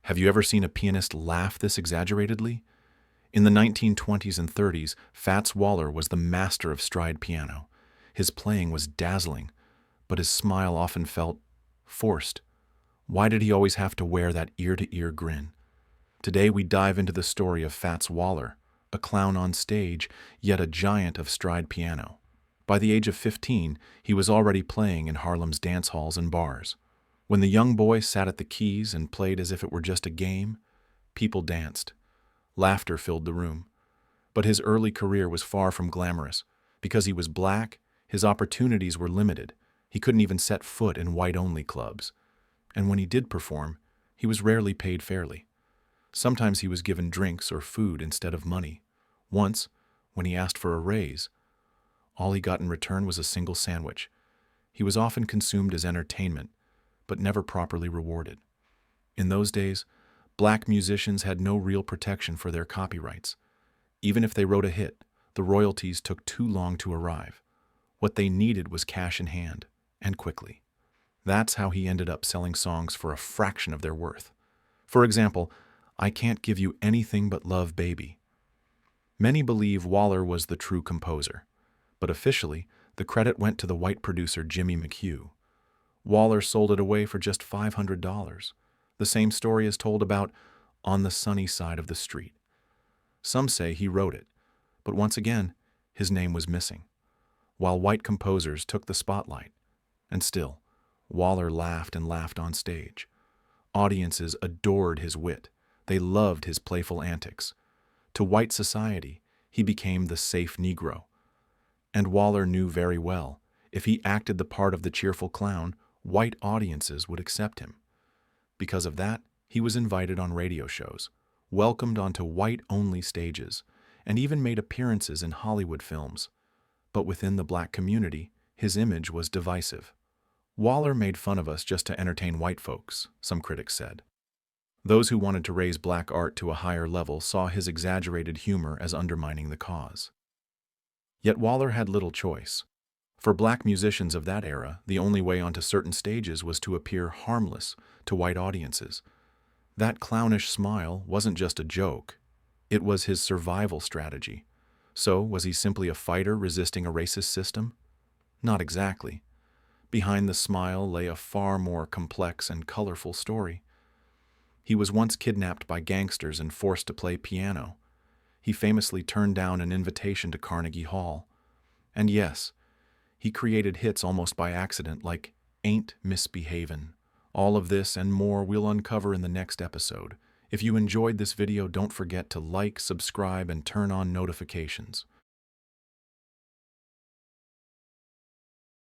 Have you ever seen a pianist laugh this exaggeratedly? In the 1920s and 30s, Fats Waller was the master of stride piano. His playing was dazzling, but his smile often felt forced. Why did he always have to wear that ear-to-ear grin? Today we dive into the story of Fats Waller, a clown on stage, yet a giant of stride piano. By the age of 15, he was already playing in Harlem's dance halls and bars. When the young boy sat at the keys and played as if it were just a game, people danced. Laughter filled the room. But his early career was far from glamorous. Because he was black, his opportunities were limited. He couldn't even set foot in white-only clubs. And when he did perform, he was rarely paid fairly. Sometimes he was given drinks or food instead of money. Once, when he asked for a raise, all he got in return was a single sandwich. He was often consumed as entertainment, but never properly rewarded. In those days, black musicians had no real protection for their copyrights. Even if they wrote a hit, the royalties took too long to arrive. What they needed was cash in hand, and quickly. That's how he ended up selling songs for a fraction of their worth. For example, I Can't Give You Anything But Love, Baby. Many believe Waller was the true composer, but officially, the credit went to the white producer Jimmy McHugh. Waller sold it away for just $500. The same story is told about On the Sunny Side of the Street. Some say he wrote it, but once again, his name was missing, while white composers took the spotlight. And still, Waller laughed and laughed on stage. Audiences adored his wit. They loved his playful antics. To white society, he became the safe Negro. And Waller knew very well, if he acted the part of the cheerful clown, white audiences would accept him. Because of that, he was invited on radio shows, welcomed onto white-only stages, and even made appearances in Hollywood films. But within the black community, his image was divisive. Waller made fun of us just to entertain white folks, some critics said. Those who wanted to raise black art to a higher level saw his exaggerated humor as undermining the cause. Yet Waller had little choice. For black musicians of that era, the only way onto certain stages was to appear harmless to white audiences. That clownish smile wasn't just a joke. It was his survival strategy. So, was he simply a fighter resisting a racist system? Not exactly. Behind the smile lay a far more complex and colorful story. He was once kidnapped by gangsters and forced to play piano. He famously turned down an invitation to Carnegie Hall. And yes, he created hits almost by accident like Ain't Misbehavin'. All of this and more we'll uncover in the next episode. If you enjoyed this video, don't forget to like, subscribe, and turn on notifications.